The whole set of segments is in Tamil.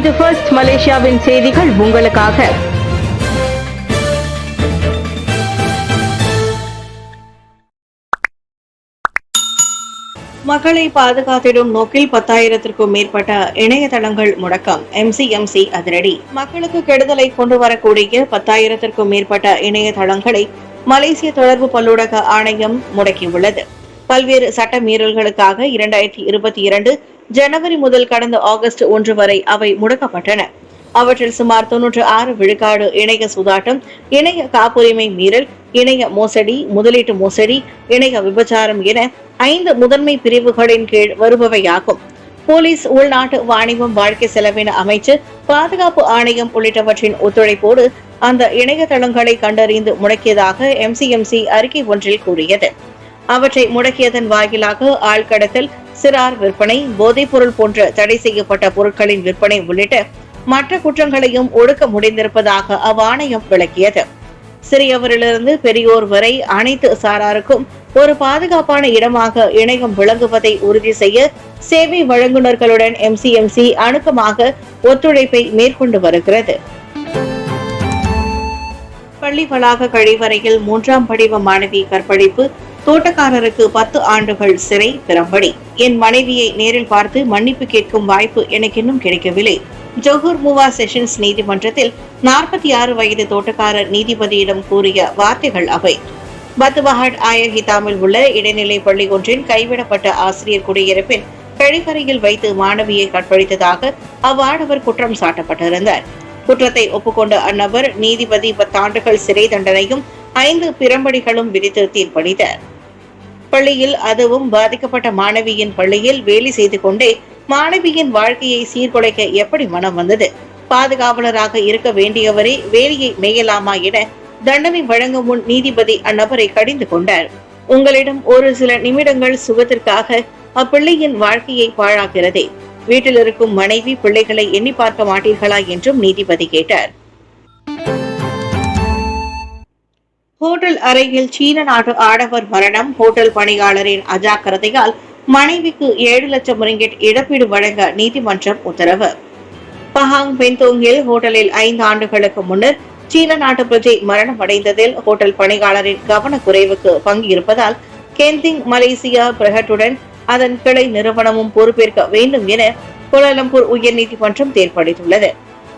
இது ஃபர்ஸ்ட் மலேசியாவின் செய்திகள் உங்களுக்காக. மக்களை பாதுகாத்திடும் நோக்கில் 10,000க்கும் மேற்பட்ட இணையதளங்கள் முடக்கம். MCMC அதிரடி. மக்களுக்கு கெடுதலை கொண்டு வரக்கூடிய 10,000க்கும் மேற்பட்ட இணையதளங்களை மலேசிய தொடர்பு பல்லூடக ஆணையம் முடக்கியுள்ளது. பல்வேறு சட்ட மீறல்களுக்காக 2022 ஜனவரி முதல் கடந்த ஆகஸ்ட் 1 வரை அவை முடக்கப்பட்டன. அவற்றில் சுமார் 96 விழுக்காடு இணைய சூதாட்டம், இணைய காப்புரிமை மீறல், இணைய மோசடி, முதலீட்டு மோசடி, இணைய விபச்சாரம் என 5 முதன்மை பிரிவுகளின் கீழ் வருபவையாகும். போலீஸ், உள்நாட்டு வாணிபம், வாழ்க்கை செலவின அமைச்சு, பாதுகாப்பு ஆணையம் உள்ளிட்டவற்றின் ஒத்துழைப்போடு அந்த இணையதளங்களை கண்டறிந்து முடக்கியதாக MCMC அறிக்கை ஒன்றில் கூறியது. அவற்றை முடக்கியதன் வாயிலாக ஆழ்கடத்தல், சிறார் விற்பனை, போதைப்பொருள் போன்ற தடை செய்யப்பட்ட பொருட்களின் விற்பனை உள்ளிட்ட மற்ற குற்றங்களையும் ஒடுக்க முடிந்திருப்பதாக அவ்வாணையம் விளக்கியது. சிறியவரிலிருந்து பெரியோர் வரை அனைத்து சாராருக்கும் ஒரு பாதுகாப்பான இடமாக இணையம் விளங்குவதை உறுதி செய்ய சேவை வழங்குநர்களுடன் MCMC அணுக்கமாக ஒத்துழைப்பை மேற்கொண்டு வருகிறது. பள்ளி வளாக கழிவறையில் 3ஆம் படிவ மாணவி கற்பழிப்பு, தோட்டக்காரருக்கு 10 ஆண்டுகள் சிறை பிரம்படி. என் மனைவியை நேரில் பார்த்து மன்னிப்பு கேட்கும் வாய்ப்பு எனக்கு இன்னும் கிடைக்கவில்லை. ஜோஹர் மூவா செஷன்ஸ் நீதிமன்றத்தில் 46 வயது தோட்டக்காரர் நீதிபதியிடம் கூறிய வார்த்தைகள் அவை. பத்துபஹாட் ஆயஹிதாமில் உள்ள இடைநிலை பள்ளி ஒன்றின் கைவிடப்பட்ட ஆசிரியர் குடியிருப்பின் கழிவறையில் வைத்து மாணவியை கற்பழித்ததாக அவ்வாடவர் குற்றம் சாட்டப்பட்டிருந்தார். குற்றத்தை ஒப்புக்கொண்ட அந்நபர் நீதிபதி 10 ஆண்டுகள் சிறை தண்டனையும் 5 பிரம்படிகளும் விதித்து தீர்ப்பளித்தார். பள்ளியில், அதுவும் பாதிக்கப்பட்ட மாணவியின் பள்ளியில் வேலை செய்து கொண்டே மாணவியின் வாழ்க்கையை சீர்குலைக்க எப்படி மனம் வந்தது? பாதுகாவலராக இருக்க வேண்டியவரை வேலையை மேயலாமா என தண்டனை வழங்கும் முன் நீதிபதி அந்நபரை கடிந்து கொண்டார். உங்களிடம் ஒரு சில நிமிடங்கள் சுகத்திற்காக அப்பிள்ளையின் வாழ்க்கையை பாழாகிறதே. வீட்டில் இருக்கும் மனைவி, பிள்ளைகளை எண்ணி பார்க்க மாட்டீர்களா என்றும் நீதிபதி கேட்டார். ஹோட்டல் அறையில் சீன நாட்டு ஆடவர் மரணம். ஹோட்டல் பணியாளரின் அஜாக்கிரதையால் மனைவிக்கு 7 லட்சம் ரிங்கிட் இழப்பீடு வழங்க நீதிமன்றம் உத்தரவு. பஹாங் பென்தோங்கில் ஹோட்டலில் 5 ஆண்டுகளுக்கு முன்னர் சீன நாட்டு பிரஜை மரணம் அடைந்ததில் ஹோட்டல் பணியாளரின் கவனக்குறைவுக்கு பங்கு இருப்பதால் கெந்திங் மலேசியா பிரகட்டுடன் அதன் கிளை நிறுவனமும் பொறுப்பேற்க வேண்டும் என கோலாலம்பூர் உயர்நீதிமன்றம் தீர்ப்பளித்துள்ளது.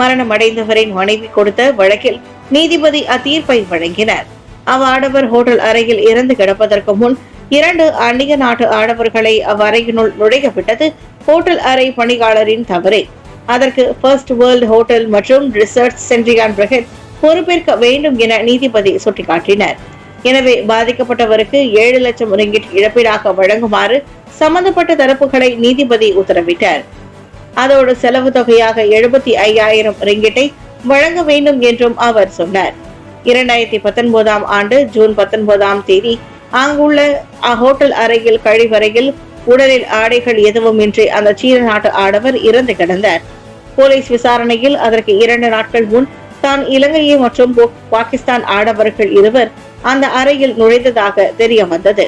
மரணம் அடைந்தவரின் மனைவி கொடுத்த வழக்கில் நீதிபதி அத்தீர்ப்பை வழங்கினார். அவ்வாடவர் ஹோட்டல் அறையில் இறந்து கிடப்பதற்கு முன் 2 அந்நிய நாட்டு ஆடவர்களை அவ்வறையினுள் நுழைய விட்டது ஹோட்டல் அறை பணியாளரின் தவறே. அதற்கு ஃபர்ஸ்ட் வேர்ல்ட் ஹோட்டல் மற்றும் ரிசர்ச் சென்ட்ரியான் பிரகட் பொறுப்பேற்க வேண்டும் என நீதிபதி சுட்டிக்காட்டினார். எனவே பாதிக்கப்பட்டவருக்கு 7 லட்சம் ரிங்கிட் இழப்பீடாக வழங்குமாறு சம்பந்தப்பட்ட தரப்புகளை நீதிபதி உத்தரவிட்டார். அதோடு செலவு தொகையாக 75,000 ரிங்கிட்டை வழங்க வேண்டும் என்றும் அவர் சொன்னார். 2019 ஆண்டு ஜூன் 19ஆம் தேதி அங்குள்ள ஹோட்டல் அறையில் கழிவறையில் உடலில் ஆடைகள் எதுவும் இன்றி அந்த சீன நாட்டு ஆடவர் இறந்து கிடந்தார். போலீஸ் விசாரணையில் அதற்கு 2 நாட்கள் முன் தான் இலங்கையை மற்றும் பாகிஸ்தான் ஆடவர்கள் இருவர் அந்த அறையில் நுழைந்ததாக தெரிய வந்தது.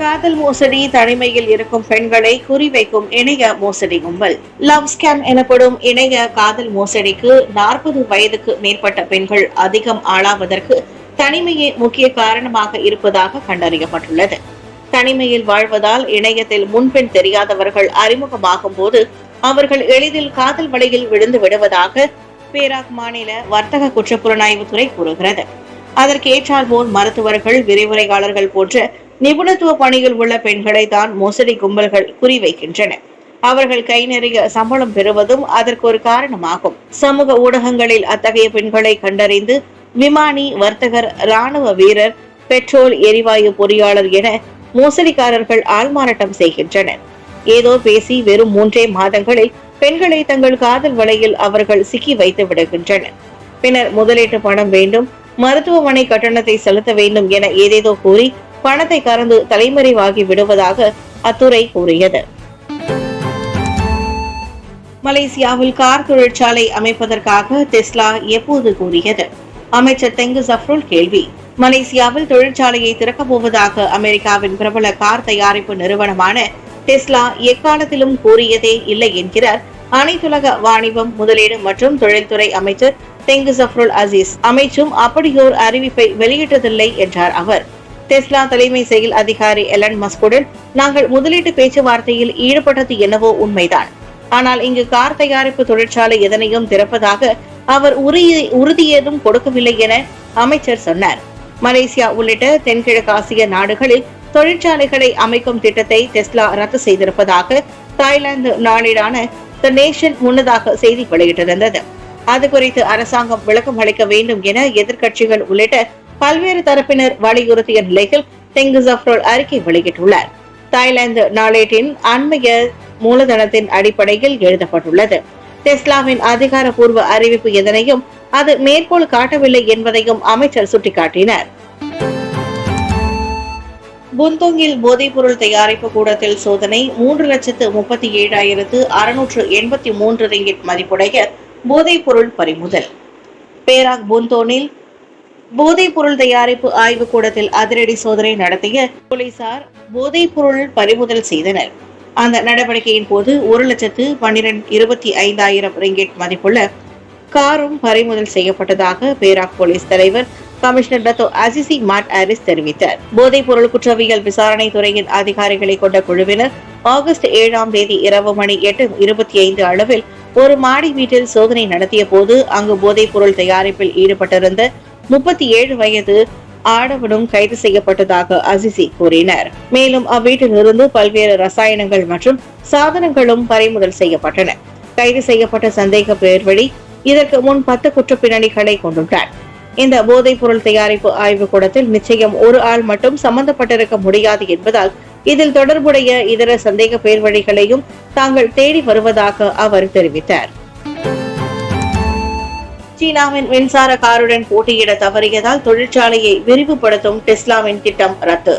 காதல் மோசடி, தனிமையில் இருக்கும் பெண்களை குறிவைக்கும் இணைய மோசடி கும்பல். லவ் ஸ்கேம் எனப்படும் இணைய காதல் மோசடிக்கு 40 வயதுக்கு மேற்பட்ட பெண்கள் அதிகம் ஆளாவதற்கு தனிமையே முக்கிய காரணமாக இருப்பதாக கண்டறியப்பட்டுள்ளது. தனிமையில் வாழ்வதால் இணையத்தில் முன்பின் தெரியாதவர்கள் அறிமுகமாகும் போது அவர்கள் எளிதில் காதல் வலையில் விழுந்து விடுவதாக பேராக் மாநில வர்த்தக குற்றப்புலனாய்வுத்துறை கூறுகிறது. அதற்கேற்றால் போல் மருத்துவர்கள், விரிவுரையாளர்கள் போன்ற நிபுணத்துவ பணியில் உள்ள பெண்களை தான் மோசடி கும்பல்கள் குறிவைக்கின்றன. அவர்கள் கை நிறைய சம்பளம் பெறுவதும் அதற்கு ஒரு காரணமாகும். சமூக ஊடகங்களில் அத்தகைய பெண்களை கண்டறிந்து விமானி, வர்த்தகர், ராணுவ வீரர், பெட்ரோல் எரிவாயு பொறியாளர் என மோசடிக்காரர்கள் ஆள்மாறாட்டம் செய்கின்றனர். ஏதோ பேசி வெறும் 3 மாதங்களில் பெண்களை தங்கள் காதல் வலையில் அவர்கள் சிக்கி வைத்து விடுகின்றனர். பின்னர் முதலீட்டு பணம் வேண்டும், மருத்துவமனை கட்டணத்தை செலுத்த வேண்டும் என ஏதேதோ கூறி பணத்தை கறந்து தலைமறைவாகி விடுவதாக அத்துறை கூறியது. மலேசியாவில் கார் தொழிற்சாலை அமைப்பதற்காக டெஸ்லா எப்போது கூறியது? அமைச்சர் தெங்கு ஜஃப்ருல் கேள்வி. மலேசியாவில் தொழிற்சாலையை திறக்கப் போவதாக அமெரிக்காவின் பிரபல கார் தயாரிப்பு நிறுவனமான டெஸ்லா எக்காலத்திலும் கூறியதே இல்லை என்கிறார் அனைத்துலக வாணிபம், முதலீடு மற்றும் தொழில்துறை அமைச்சர் தெங்கு ஜஃப்ருல் அசீஸ். அமைச்சும் அப்படியோர் அறிவிப்பை வெளியிட்டதில்லை என்றார் அவர். டெஸ்லா தலைமை செயல் அதிகாரி எலன் மஸ்குடன் நாங்கள் முதலீட்டு பேச்சுவார்த்தையில் ஈடுபட்டது என்னவோ உண்மைதான். ஆனால் இங்கு கார் தயாரிப்பு தொழிற்சாலை எதனையும் திறப்பதாக அவர் உறுதி ஏதும் கொடுக்கவில்லை என அமைச்சர் சொன்னார். மலேசியா உள்ளிட்ட தென்கிழக்கு ஆசிய நாடுகளில் தொழிற்சாலைகளை அமைக்கும் திட்டத்தை டெஸ்லா ரத்து செய்திருப்பதாக தாய்லாந்து நாளிடான தி நேஷன் முன்னதாக செய்தி வெளியிட்டிருந்தது. அது குறித்து அரசாங்கம் விளக்கம் அளிக்க வேண்டும் என எதிர்க்கட்சிகள் உள்ளிட்ட பல்வேறு தரப்பினர் வலியுறுத்திய நிலையில் தெங்கு ஜஃப்ருல் அறிக்கை வெளியிட்டுள்ளார். தாய்லாந்து நாளேட்டின் அண்மைய மூலதனத்தின் அடிப்படையில் எழுதப்பட்டுள்ளது. டெஸ்லாவின் அதிகாரப்பூர்வ அறிவிப்பு எதனையும் அது மேற்கோள் காட்டவில்லை என்பதையும் அமைச்சர் சுட்டிக்காட்டினார். புந்தோங்கில் போதைப்பொருள் தயாரிப்பு கூடத்தில் சோதனை. 3,37,683 ரிங்கிட் மதிப்புடைய போதைப்பொருள் பறிமுதல். பேராக் புந்தோனில் போதைப்பொருள் தயாரிப்பு ஆய்வு கூடத்தில் அதிரடி சோதனை நடத்திய போலீசார் போதைப்பொருள் பறிமுதல் செய்தனர். அந்த நடவடிக்கையின் போது 1,12,25,000 ரிங்கிட் மதிப்புள்ள காரும் பறிமுதல் செய்யப்பட்டதாக பேராக் போலீஸ் தலைவர் கமிஷனர் டத்தோ அசிசி மாட் ஆரிஸ் தெரிவித்தார். போதைப் பொருள் குற்றவியல் விசாரணை துறையின் அதிகாரிகளை கொண்ட குழுவினர் ஆகஸ்ட் 7ஆம் தேதி இரவு மணி 8:25 அளவில் ஒரு மாடி வீட்டில் சோதனை நடத்திய போது அங்கு போதைப் பொருள் தயாரிப்பில் ஈடுபட்டிருந்த 37 வயது ஆடவனும் கைது செய்யப்பட்டதாக அசிசி கூறினார். மேலும் அவ்வீட்டிலிருந்து பல்வேறு ரசாயனங்கள் மற்றும் சாதனங்களும் பறிமுதல் செய்யப்பட்டன. கைது செய்யப்பட்ட சந்தேக பேர் வழி இதற்கு முன் 10 குற்றப்பின்னணிகளை கொண்டுள்ளார். இந்த போதைப் பொருள் தயாரிப்பு ஆய்வு கூடத்தில் நிச்சயம் ஒரு ஆள் மட்டும் சம்பந்தப்பட்டிருக்க முடியாது என்பதால் இதில் தொடர்புடைய இதர சந்தேக பேர் வழிகளையும் தாங்கள் தேடி வருவதாக அவர் தெரிவித்தார். சீனாவின் மின்சார காருடன் போட்டியிட தவறியதால் தொழிற்சாலையை விரிவுபடுத்தும் டெஸ்லாவின் திட்டம் ரத்து.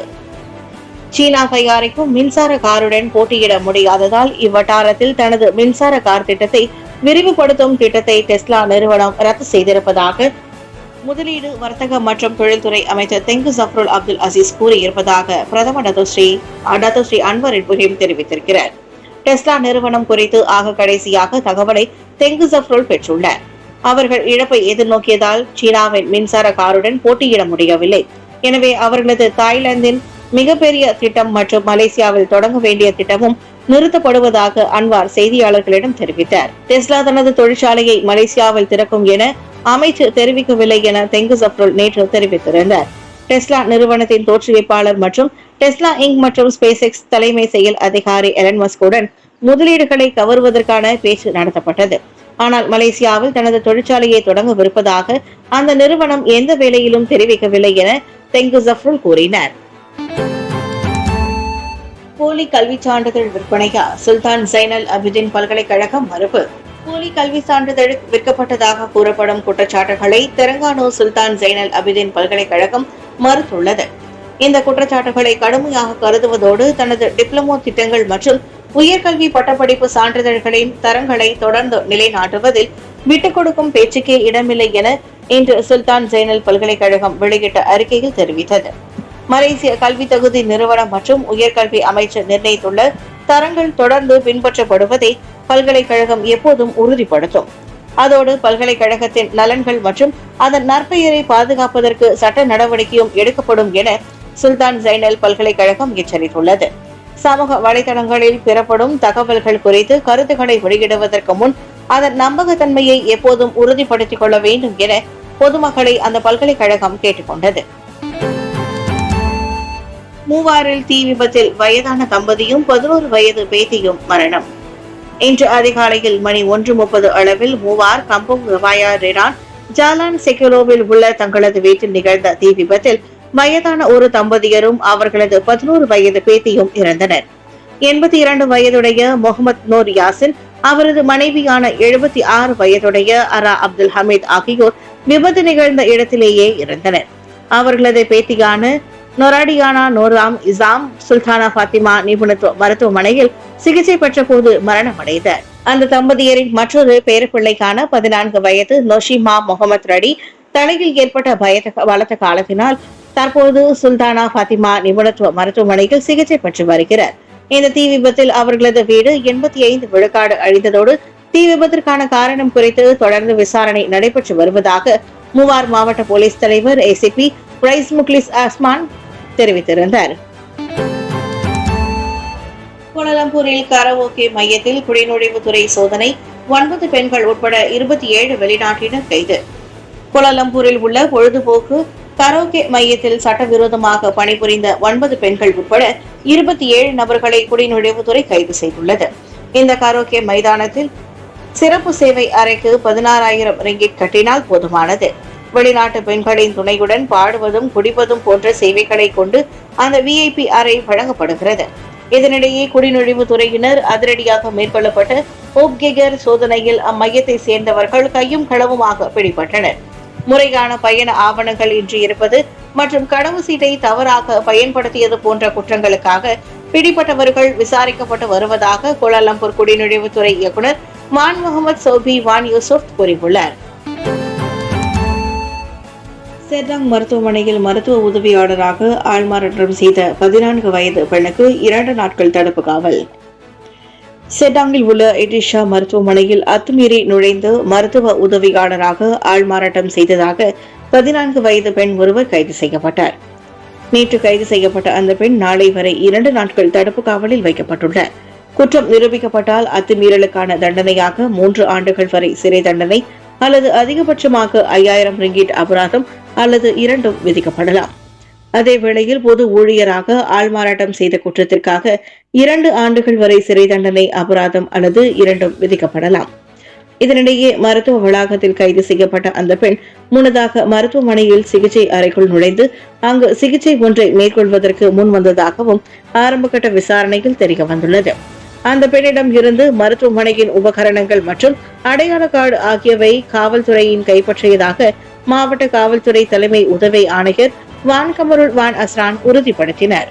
சீனா தயாரிக்கும் மின்சார காருடன் போட்டியிட முடியாததால் இவ்வட்டாரத்தில் தனது மின்சார கார் திட்டத்தை விரிவுபடுத்தும் திட்டத்தை டெஸ்லா நிறுவனம் ரத்து செய்திருப்பதாக முதலீடு, வர்த்தக மற்றும் தொழில்துறை அமைச்சர் தெங்கு ஜஃப்ருல் அப்துல் அசீஸ் கூறியிருப்பதாக பிரதமர் டத்தோஸ்ரீ அன்வர் இப்ராஹிம் தெரிவித்திருக்கிறார். டெஸ்லா நிறுவனம் குறித்து ஆக கடைசியாக தகவலை தெங்கு ஜஃப்ருல் பெற்றுள்ளார். அவர்கள் இழப்பை எதிர்நோக்கியதால் சீனாவின் மின்சார காருடன் போட்டியிட முடியவில்லை. எனவே அவர்களது தாய்லாந்தின் மிகப்பெரிய திட்டம் மற்றும் மலேசியாவில் தொடங்க வேண்டிய திட்டமும் நிறுத்தப்படுவதாக அன்வார் செய்தியாளர்களிடம் தெரிவித்தார். டெஸ்லா தனது தொழிற்சாலையை மலேசியாவில் திறக்கும் என அமைச்சர் தெரிவிக்கவில்லை என தெங்கு ஜஃப்ருல் நேற்று தெரிவித்திருந்தார். டெஸ்லா நிறுவனத்தின் தோற்றுவிப்பாளர் மற்றும் டெஸ்லா இங்க் மற்றும் ஸ்பேஸ் எக்ஸ் தலைமை செயல் அதிகாரி எலன் மஸ்குடன் முதலீடுகளை கவருவதற்கான பேச்சு நடத்தப்பட்டது. ஆனால் மலேசியாவில் தனது தொழிற்சாலையை தொடங்கவிருப்பதாக அந்த நிறுவனம் எந்த வேளையிலும் தெரிவிக்கவில்லை என தெங்கு ஜஃப்ருல் கூறினார். போலி கல்வி சான்றிதழ் விற்பனையா? சுல்தான் ஜைனல் அபிதின் பல்கலைக்கழகம் மறுப்பு. போலி கல்வி சான்றிதழ் விற்கப்பட்டதாக கூறப்படும் குற்றச்சாட்டுகளை தெலங்கானா சுல்தான் ஜைனல் அபிதின் பல்கலைக்கழகம் மறுத்துள்ளது. இந்த குற்றச்சாட்டுகளை கடுமையாக கருதுவதோடு தனது டிப்ளமோ திட்டங்கள் மற்றும் உயர்கல்வி பட்டப்படிப்பு சான்றிதழ்களின் தரங்களை தொடர்ந்து நிலைநாட்டுவதில் விட்டுக் கொடுக்கும் பேச்சுக்கே இடமில்லை என இன்று சுல்தான் ஜைனல் பல்கலைக்கழகம் வெளியிட்ட அறிக்கையில் தெரிவித்தது. மலேசிய கல்வி தகுதி நிறுவனம் மற்றும் உயர்கல்வி அமைச்சர் நிர்ணயித்துள்ள தரங்கள் தொடர்ந்து பின்பற்றப்படுவதை பல்கலைக்கழகம் எப்போதும் உறுதிப்படுத்தும். அதோடு பல்கலைக்கழகத்தின் நலன்கள் மற்றும் அதன் நற்பெயரை பாதுகாப்பதற்கு சட்ட நடவடிக்கையும் எடுக்கப்படும் என சுல்தான் ஜைனல் பல்கலைக்கழகம் எச்சரித்துள்ளது. சமூக வலைதளங்களில் பெறப்படும் தகவல்கள் குறித்து கருத்துக்களை வெளியிடுவதற்கு முன் அதன் நம்பகத்தன்மையை எப்போதும் உறுதிப்படுத்திக் கொள்ள வேண்டும் என பொதுமக்களை அந்த பல்கலைக்கழகம் கேட்டுக்கொண்டது. மூவாரில் தீ விபத்தில் வயதான தம்பதியும் 11 வயது பேத்தியும் மரணம். இன்று அதிகாலையில் மணி 1:30 அளவில் மூவார் கம்புங் ரவாயா ரெரான் ஜாலான் செக்குலோவில் உள்ள தங்களது வீட்டில் நிகழ்ந்த தீ விபத்தில் வயதான ஒரு தம்பதியரும் அவர்களது 11 வயது பேத்தியும் இறந்தனர். 82 வயதுடைய முகமது நூர் யாசின், அவரது மனைவியான 76 வயதுடைய அரா அப்துல் ஹமீத் ஆகியோர் விபத்து நிகழ்ந்த இடத்திலேயே இறந்தனர். அவர்களது பேத்தியான நொராடியானா நோராம் இசாம் சுல்தானா பாத்திமா நிபுணத்துவ மருத்துவமனையில் சிகிச்சை பெற்ற போது மரணமடைந்தார். அந்த தம்பதியரின் மற்றொரு பேரப்பிள்ளைக்கான 14 வயது நொஷிமா முகமது ரடி தலையில் ஏற்பட்ட பலத்த காலத்தினால் தற்போது சுல்தானா பாத்திமா நிபுணத்துவ மருத்துவமனையில் சிகிச்சை பெற்று வருகிறார். இந்த தீ விபத்தில் அவர்களது வீடு 85 விழுக்காடு அழிந்ததோடு தீ விபத்திற்கான காரணம் குறித்து தொடர்ந்து விசாரணை நடைபெற்று வருவதாக மூவார் மாவட்ட போலீஸ் தலைவர் ஏசிபி பிரைஸ் முக்லிஸ் ஆஸ்மான் தெரிவித்திருந்தார். கோலாலம்பூரில் கரோகே மையத்தில் குடிநுழைவுத்துறை சோதனை, 9 பெண்கள் உட்பட 27 வெளிநாட்டினர் கைது. கோலாலம்பூரில் உள்ள பொழுதுபோக்கு கரோகே மையத்தில் சட்டவிரோதமாக பணிபுரிந்த 9 பெண்கள் உட்பட 27 நபர்களை குடிநுழைவுத்துறை கைது செய்துள்ளது. இந்த கரோகே மைதானத்தில் சிறப்பு சேவை அறைக்கு 16,000 ரிங்கிட் கட்டினால் போதுமானது. வெளிநாட்டு பெண்களின் துணையுடன் பாடுவதும் குடிப்பதும் போன்ற சேவைகளை கொண்டு அந்த விஐபி அறை வழங்கப்படுகிறது. இதனிடையே குடிநுழைவுத்துறையினர் அதிரடியாக மேற்கொள்ளப்பட்ட ஓப்கெகர் சோதனையில் அம்மையத்தை சேர்ந்தவர்கள் கையும் களவுமாக பிடிபட்டனர். முறையான பயண ஆவணங்கள் இன்றி இருப்பது மற்றும் கடவு சீட்டை தவறாக பயன்படுத்தியது போன்ற குற்றங்களுக்காக பிடிப்பட்டவர்கள் விசாரிக்கப்பட்டு வருவதாக கோலாலம்பூர் குடிநுழைவுத்துறை இயக்குநர் மான் முகமது சௌபி வான் யூசுப் கூறியுள்ளார். செட்டாங் மருத்துவமனையில் மருத்துவ உதவியாளராக ஆள்மாறாட்டம் செய்த 14 வயது பெண்ணுக்கு 2 நாட்கள் தடுப்பு காவல். செட்டாங்கில் உள்ள எடிஷா மருத்துவமனையில் அத்துமீறி நுழைந்து மருத்துவ உதவியாளராக ஆள்மாறாட்டம் செய்ததாக 14 வயது பெண் ஒருவர் கைது செய்யப்பட்டார். நேற்று கைது செய்யப்பட்ட அந்த பெண் நாளை வரை 2 நாட்கள் தடுப்பு காவலில் வைக்கப்பட்டுள்ளார். குற்றம் நிரூபிக்கப்பட்டால் அத்துமீறலுக்கான தண்டனையாக 3 ஆண்டுகள் வரை சிறை தண்டனை அல்லது அதிகபட்சமாக 5,000 ரிங்கிட் அபராதம் அல்லது இரண்டும் விதிக்கப்படலாம். அதே வேளையில் பொது ஊழியராக ஆள்மாறாட்டம் செய்த குற்றத்திற்காக 2 ஆண்டுகள் வரை சிறை தண்டனை, அபராதம் அல்லது இரண்டும் விதிக்கப்படலாம். இதனிடையே மருத்துவ வளாகத்தில் கைது செய்யப்பட்ட அந்த பெண் முன்னதாக மருத்துவமனையில் சிகிச்சை அறைக்குள் நுழைந்து அங்கு சிகிச்சை ஒன்றை மேற்கொள்வதற்கு முன் வந்ததாகவும் ஆரம்பகட்ட விசாரணையில் தெரிய வந்துள்ளது. அந்த பெண்ணிடம் இருந்து மருத்துவமனையின் உபகரணங்கள் மற்றும் அடையாள கார்டு ஆகியவை காவல்துறையின் கைப்பற்றியதாக மாவட்ட காவல்துறை தலைமை உதவி ஆணையர் வான் கமருல் வான் அஸ்ரான் உறுதிப்படுத்தினர்.